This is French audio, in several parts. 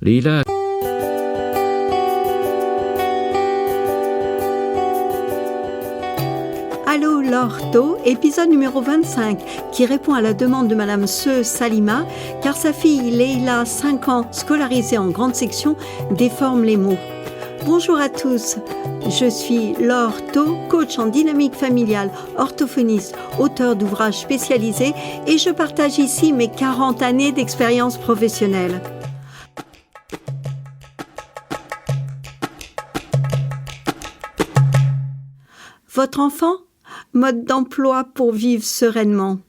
Leïla. Allô l'ortho, épisode numéro 25, qui répond à la demande de Madame Salima, car sa fille Leïla, 5 ans, scolarisée en grande section, déforme les mots. Bonjour à tous, je suis l'ortho, coach en dynamique familiale, orthophoniste, auteur d'ouvrages spécialisés et je partage ici mes 40 années d'expérience professionnelle. Votre enfant ? Mode d'emploi pour vivre sereinement.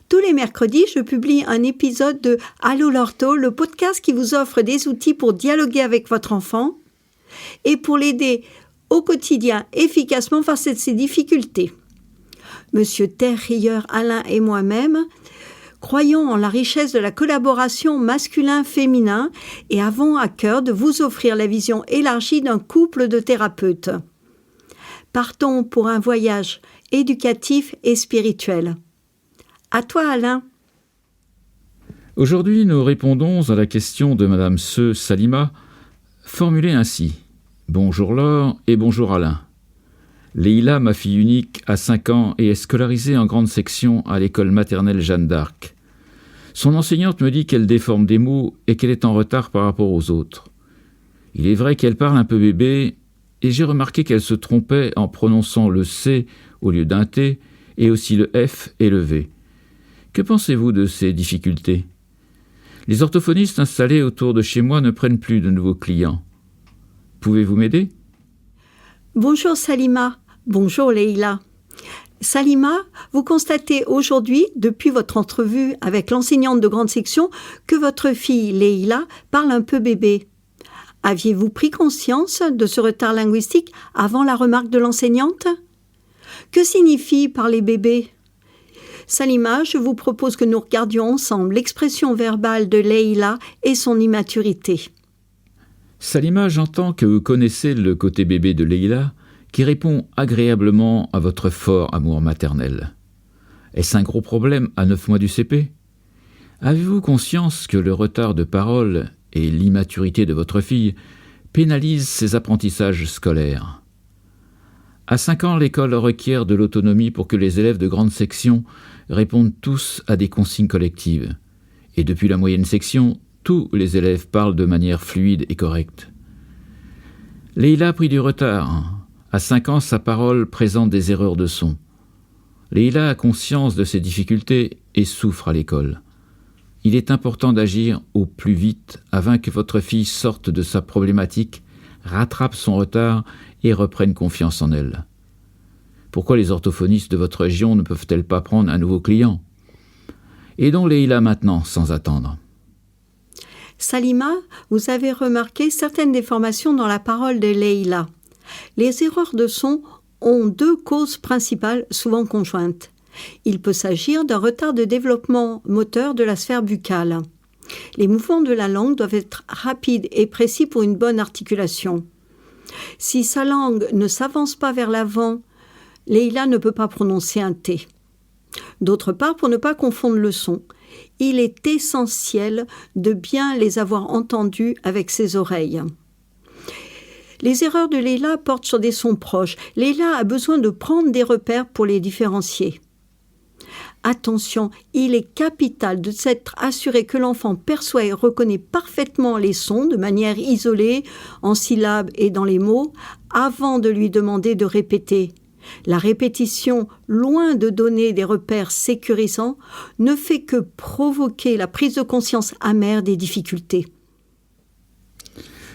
Tous les mercredis, je publie un épisode de Allô l'ortho, le podcast qui vous offre des outils pour dialoguer avec votre enfant et pour l'aider au quotidien efficacement face à ses difficultés. Monsieur Terrier, Alain et moi-même croyons en la richesse de la collaboration masculin-féminin et avons à cœur de vous offrir la vision élargie d'un couple de thérapeutes. Partons pour un voyage éducatif et spirituel. À toi, Alain. Aujourd'hui, nous répondons à la question de Madame Salima, formulée ainsi. Bonjour Laure et bonjour Alain. Leïla, ma fille unique, a 5 ans et est scolarisée en grande section à l'école maternelle Jeanne d'Arc. Son enseignante me dit qu'elle déforme des mots et qu'elle est en retard par rapport aux autres. Il est vrai qu'elle parle un peu bébé et j'ai remarqué qu'elle se trompait en prononçant le C au lieu d'un T et aussi le F et le V. Que pensez-vous de ces difficultés ? Les orthophonistes installés autour de chez moi ne prennent plus de nouveaux clients. Pouvez-vous m'aider ? Bonjour Salima, bonjour Leïla. Salima, vous constatez aujourd'hui, depuis votre entrevue avec l'enseignante de grande section, que votre fille Leïla parle un peu bébé. Aviez-vous pris conscience de ce retard linguistique avant la remarque de l'enseignante ? Que signifie parler bébé ? Salima, je vous propose que nous regardions ensemble l'expression verbale de Leïla et son immaturité. Salima, j'entends que vous connaissez le côté bébé de Leïla qui répond agréablement à votre fort amour maternel. Est-ce un gros problème à 9 mois du CP ? Avez-vous conscience que le retard de parole et l'immaturité de votre fille pénalisent ses apprentissages scolaires ? À 5 ans, l'école requiert de l'autonomie pour que les élèves de grande section répondent tous à des consignes collectives. Et depuis la moyenne section, tous les élèves parlent de manière fluide et correcte. Leïla a pris du retard. À 5 ans, sa parole présente des erreurs de son. Leïla a conscience de ses difficultés et souffre à l'école. Il est important d'agir au plus vite afin que votre fille sorte de sa problématique, rattrape son retard et reprenne confiance en elle. Pourquoi les orthophonistes de votre région ne peuvent-elles pas prendre un nouveau client ? Aidons Leïla maintenant, sans attendre. Salima, vous avez remarqué certaines déformations dans la parole de Leïla. Les erreurs de son ont 2 causes principales, souvent conjointes. Il peut s'agir d'un retard de développement moteur de la sphère buccale. Les mouvements de la langue doivent être rapides et précis pour une bonne articulation. Si sa langue ne s'avance pas vers l'avant, Leïla ne peut pas prononcer un T. D'autre part, pour ne pas confondre le son, il est essentiel de bien les avoir entendus avec ses oreilles. Les erreurs de Leïla portent sur des sons proches. Leïla a besoin de prendre des repères pour les différencier. Attention, il est capital de s'être assuré que l'enfant perçoit et reconnaît parfaitement les sons de manière isolée, en syllabes et dans les mots, avant de lui demander de répéter. La répétition, loin de donner des repères sécurisants, ne fait que provoquer la prise de conscience amère des difficultés.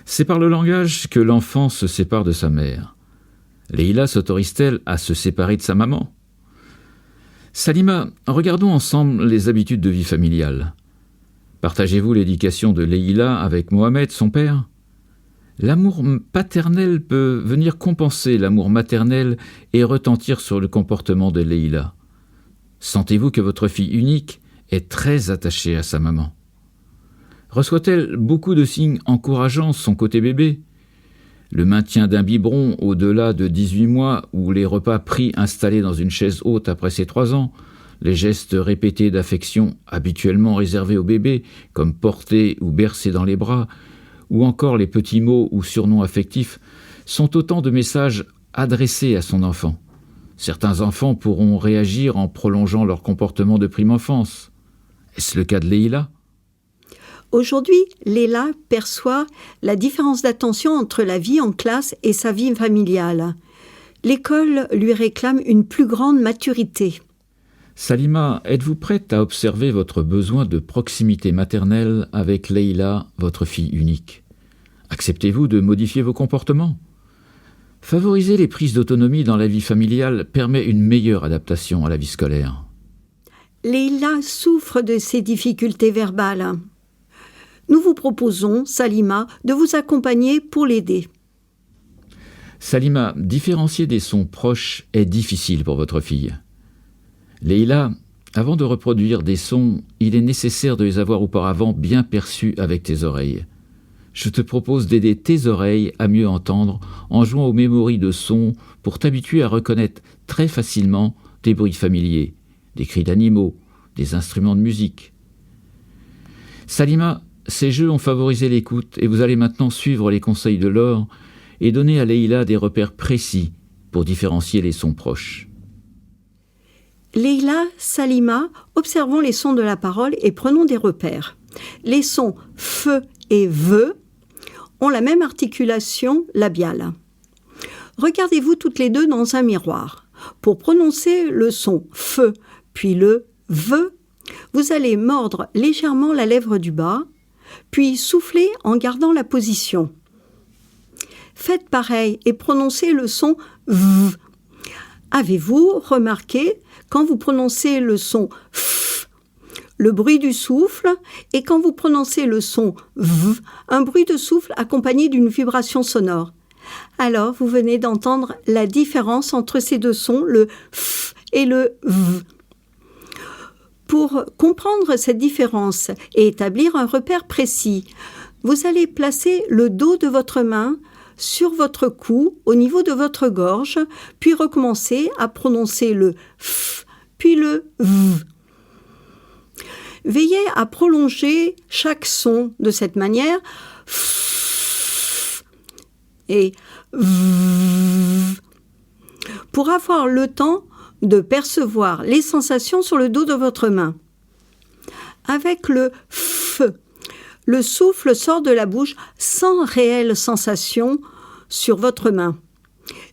C'est par le langage que l'enfant se sépare de sa mère. Leïla s'autorise-t-elle à se séparer de sa maman ? Salima, regardons ensemble les habitudes de vie familiale. Partagez-vous l'éducation de Leïla avec Mohamed, son père ? L'amour paternel peut venir compenser l'amour maternel et retentir sur le comportement de Leïla. Sentez-vous que votre fille unique est très attachée à sa maman ? Reçoit-elle beaucoup de signes encourageant son côté bébé ? Le maintien d'un biberon au-delà de 18 mois ou les repas pris installés dans une chaise haute après ses 3 ans, les gestes répétés d'affection habituellement réservés au bébé, comme porter ou bercer dans les bras, ou encore les petits mots ou surnoms affectifs sont autant de messages adressés à son enfant. Certains enfants pourront réagir en prolongeant leur comportement de prime enfance. Est-ce le cas de Leïla ? Aujourd'hui, Leïla perçoit la différence d'attention entre la vie en classe et sa vie familiale. L'école lui réclame une plus grande maturité. Salima, êtes-vous prête à observer votre besoin de proximité maternelle avec Leïla, votre fille unique ? Acceptez-vous de modifier vos comportements ? Favoriser les prises d'autonomie dans la vie familiale permet une meilleure adaptation à la vie scolaire. Leïla souffre de ces difficultés verbales. Nous vous proposons, Salima, de vous accompagner pour l'aider. Salima, différencier des sons proches est difficile pour votre fille. Leïla, avant de reproduire des sons, il est nécessaire de les avoir auparavant bien perçus avec tes oreilles. Je te propose d'aider tes oreilles à mieux entendre en jouant aux mémories de sons pour t'habituer à reconnaître très facilement des bruits familiers, des cris d'animaux, des instruments de musique. Salima, ces jeux ont favorisé l'écoute et vous allez maintenant suivre les conseils de Laure et donner à Leïla des repères précis pour différencier les sons proches. Leïla, Salima, observons les sons de la parole et prenons des repères. Les sons f et v ont la même articulation labiale. Regardez-vous toutes les deux dans un miroir. Pour prononcer le son f puis le v, vous allez mordre légèrement la lèvre du bas, puis souffler en gardant la position. Faites pareil et prononcez le son v. Avez-vous remarqué quand vous prononcez le son f, le bruit du souffle, et quand vous prononcez le son v, un bruit de souffle accompagné d'une vibration sonore. Alors, vous venez d'entendre la différence entre ces deux sons, le f et le v. Pour comprendre cette différence et établir un repère précis, vous allez placer le dos de votre main sur votre cou, au niveau de votre gorge, puis recommencer à prononcer le f, puis le v. Veillez à prolonger chaque son de cette manière, f et v, pour avoir le temps de percevoir les sensations sur le dos de votre main. Avec le f, le souffle sort de la bouche sans réelle sensation sur votre main.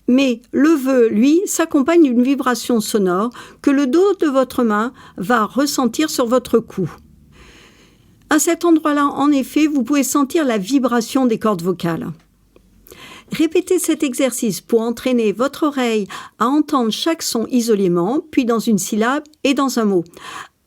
Mais le v, lui, s'accompagne d'une vibration sonore que le dos de votre main va ressentir sur votre cou. À cet endroit-là, en effet, vous pouvez sentir la vibration des cordes vocales. Répétez cet exercice pour entraîner votre oreille à entendre chaque son isolément, puis dans une syllabe et dans un mot.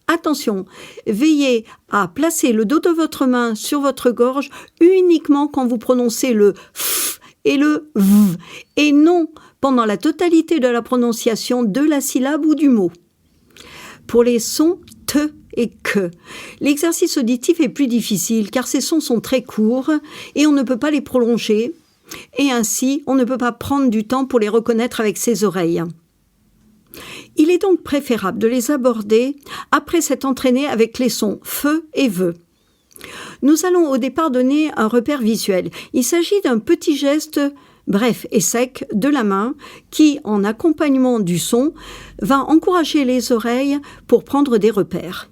Attention, veillez à placer le dos de votre main sur votre gorge uniquement quand vous prononcez le f et le v, et non pendant la totalité de la prononciation de la syllabe ou du mot. Pour les sons t et que, l'exercice auditif est plus difficile car ces sons sont très courts et on ne peut pas les prolonger, et ainsi on ne peut pas prendre du temps pour les reconnaître avec ses oreilles. Il est donc préférable de les aborder après s'être entraîné avec les sons f et v. Nous allons au départ donner un repère visuel. Il s'agit d'un petit geste bref et sec de la main qui, en accompagnement du son, va encourager les oreilles pour prendre des repères.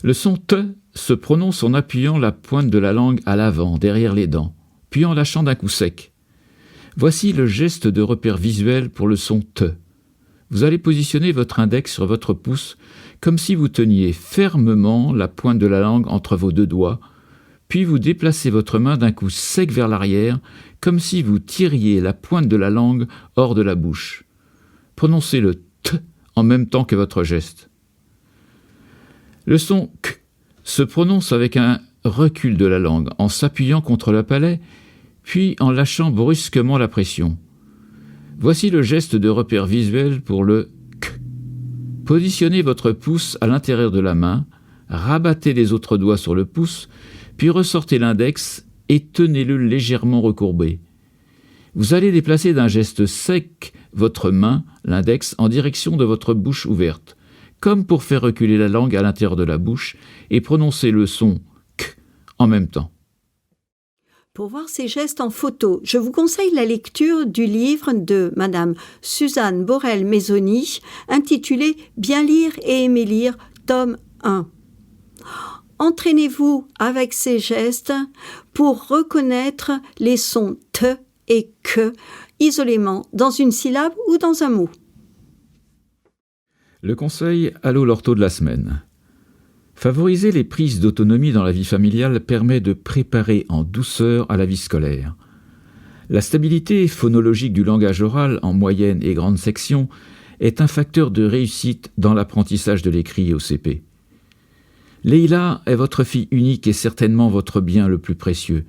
Le son T se prononce en appuyant la pointe de la langue à l'avant, derrière les dents, puis en lâchant d'un coup sec. Voici le geste de repère visuel pour le son T. Vous allez positionner votre index sur votre pouce comme si vous teniez fermement la pointe de la langue entre vos deux doigts, puis vous déplacez votre main d'un coup sec vers l'arrière comme si vous tiriez la pointe de la langue hors de la bouche. Prononcez le T en même temps que votre geste. Le son K se prononce avec un recul de la langue en s'appuyant contre le palais, puis en lâchant brusquement la pression. Voici le geste de repère visuel pour le K. Positionnez votre pouce à l'intérieur de la main, rabattez les autres doigts sur le pouce, puis ressortez l'index et tenez-le légèrement recourbé. Vous allez déplacer d'un geste sec votre main, l'index, en direction de votre bouche ouverte, comme pour faire reculer la langue à l'intérieur de la bouche et prononcer le son K en même temps. Pour voir ces gestes en photo, je vous conseille la lecture du livre de Madame Suzanne Borel-Maisoni, intitulé « Bien lire et aimer lire », tome 1. Entraînez-vous avec ces gestes pour reconnaître les sons « te » et « que » isolément dans une syllabe ou dans un mot. Le conseil Allo l'ortho de la semaine. Favoriser les prises d'autonomie dans la vie familiale permet de préparer en douceur à la vie scolaire. La stabilité phonologique du langage oral en moyenne et grande section est un facteur de réussite dans l'apprentissage de l'écrit au CP. Leïla est votre fille unique et certainement votre bien le plus précieux.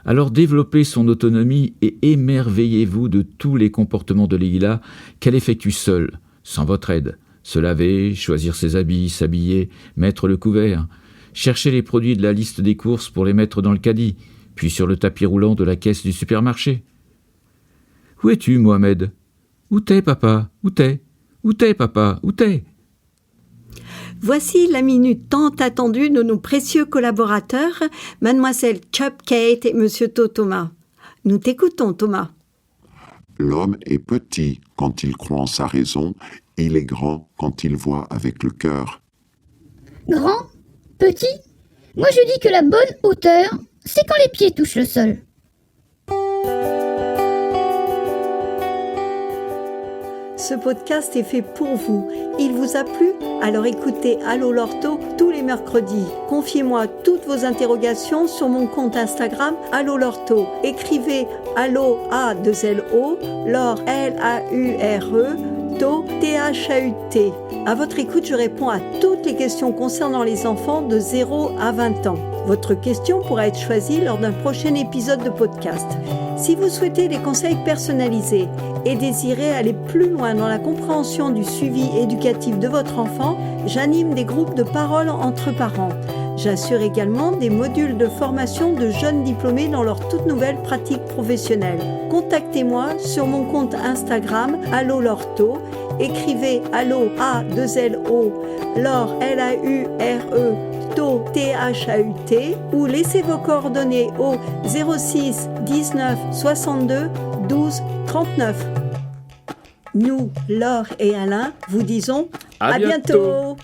Alors développez son autonomie et émerveillez-vous de tous les comportements de Leïla qu'elle effectue seule, sans votre aide. Se laver, choisir ses habits, s'habiller, mettre le couvert, chercher les produits de la liste des courses pour les mettre dans le caddie, puis sur le tapis roulant de la caisse du supermarché. « Où es-tu, Mohamed ? Où t'es, papa ? Où t'es ? Où t'es, papa ? Où t'es ?» Voici la minute tant attendue de nos précieux collaborateurs, Mademoiselle Cupcake et Monsieur Thomas. Nous t'écoutons, Thomas. L'homme est petit quand il croit en sa raison, il est grand quand il voit avec le cœur. Grand ? Petit ? Moi je dis que la bonne hauteur, c'est quand les pieds touchent le sol. Ce podcast est fait pour vous. Il vous a plu ? Alors écoutez Allo l'ortho tous les mercredis. Confiez-moi toutes vos interrogations sur mon compte Instagram Allo l'ortho. Écrivez Allo A2LO, Laure L-A-U-R-E, To T-H-A-U-T. À votre écoute, je réponds à toutes les questions concernant les enfants de 0 à 20 ans. Votre question pourra être choisie lors d'un prochain épisode de podcast. Si vous souhaitez des conseils personnalisés et désirez aller plus loin dans la compréhension du suivi éducatif de votre enfant, j'anime des groupes de parole entre parents. J'assure également des modules de formation de jeunes diplômés dans leur toute nouvelle pratique professionnelle. Contactez-moi sur mon compte Instagram Allo l'ortho. Écrivez Allo A2LO, Laure L-A-U-R-E, To T-H-A-U-T ou laissez vos coordonnées au 06 19 62 12 39. Nous, Laure et Alain, vous disons à bientôt.